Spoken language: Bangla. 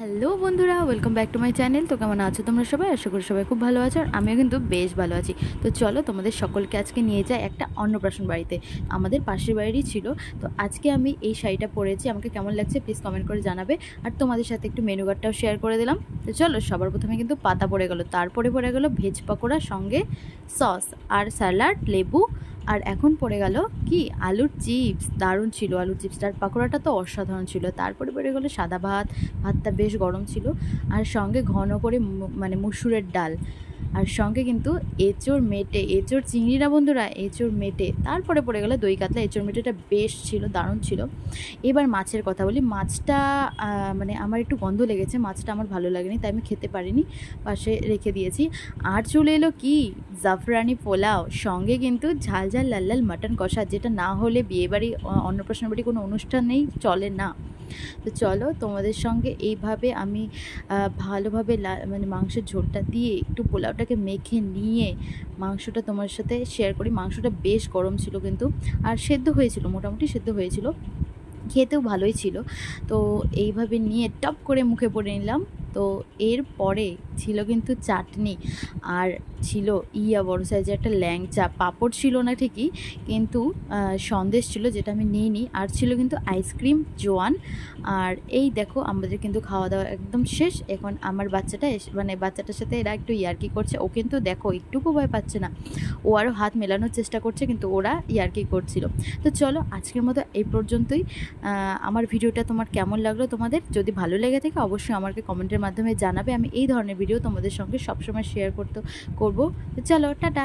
হ্যালো বন্ধুরা, welcome back to my channel. তো কেমন আছো তোমরা সবাই? আশা করি সবাই খুব ভালো আছো, আর আমিও কিন্তু বেশ ভালো আছি। তো চলো তোমাদের সকলকে আজকে নিয়ে যাই একটা অন্নপ্রাশন বাড়িতে। আমাদের পাশের বাড়িরই ছিল। তো আজকে আমি এই শাড়িটা পরেছি, আমাকে কেমন লাগছে প্লিজ কমেন্ট করে জানাবে। আর তোমাদের সাথে একটু মেনু কার্ডটাও শেয়ার করে দিলাম। তো চলো, সবার প্রথমে কিন্তু পাতা পড়ে গেল, তারপরে পড়ে গেল ভেজ পকোড়া সঙ্গে সস আর স্যালাড, লেবু। আর এখন পড়ে গেল কি আলুর চিপস, দারুণ ছিল আলুর চিপসটার। পাকোড়াটা তো অসাধারণ ছিল। তারপরে পড়ে গেলো সাদা ভাত, ভাতটা বেশ গরম ছিল। আর সঙ্গে ঘন করে মানে মুসুরের ডাল। আর সঙ্গে কিন্তু এঁচোড় মেটে, এঁচোড় চিংড়ি না বন্ধুরা, এঁচোড় মেটে। তারপরে পড়ে গেলো দই কাতলা। এঁচোড় মেটেটা বেশ ছিল, দারুণ ছিল। এবার মাছের কথা বলি। মাছটা মানে আমার একটু গন্ধ লেগেছে, মাছটা আমার ভালো লাগেনি, তাই আমি খেতে পারিনি, পাশে রেখে দিয়েছি। আর চলে এলো কি জাফরানি পোলাও, সঙ্গে কিন্তু ঝাল ঝাল লাল লাল মাটন কষা, যেটা না হলে বিয়েবাড়ি, অন্নপ্রাশন বাড়ি কোনো অনুষ্ঠানেই চলে না। তো চলো তোমাদের সঙ্গে এইভাবে আমি ভালোভাবে মানে মাংসের ঝোলটা দিয়ে একটু পোলাওটাকে মেখে নিয়ে মাংসটা তোমার সাথে শেয়ার করি। মাংসটা বেশ গরম ছিল কিন্তু, আর সেদ্ধ হয়েছিল, মোটামুটি সেদ্ধ হয়েছিল, খেতেও ভালোই ছিল। তো এইভাবে নিয়ে টপ করে মুখে পড়ে নিলাম। তো এরপরে ছিল কিন্তু চাটনি, আর ছিল বড় সাইজের একটা ল্যাংচা। পাঁপড় ছিল না ঠিকই, কিন্তু সন্দেশ ছিল, যেটা আমি নিইনি। আর ছিল কিন্তু আইসক্রিম, জোয়ান। আর এই দেখো আমাদের কিন্তু খাওয়া দাওয়া একদম শেষ। এখন আমার বাচ্চাটা মানে বাচ্চাটার সাথে এরা একটু ইয়ার্কি করছে। ও কিন্তু দেখো একটুকু ভয় পাচ্ছে না, ও আরও হাত মেলানোর চেষ্টা করছে, কিন্তু ওরা ইয়ার্কি করছিল। তো চলো আজকের মতো এই পর্যন্তই। আমার ভিডিওটা তোমার কেমন লাগলো, তোমাদের যদি ভালো লেগে থাকে অবশ্যই আমাকে কমেন্টের মাধ্যমে জানাবে। আমি এই ধরনের ভিডিও তোমাদের সঙ্গে সবসময় শেয়ার করবো। তো চলো, টাটা।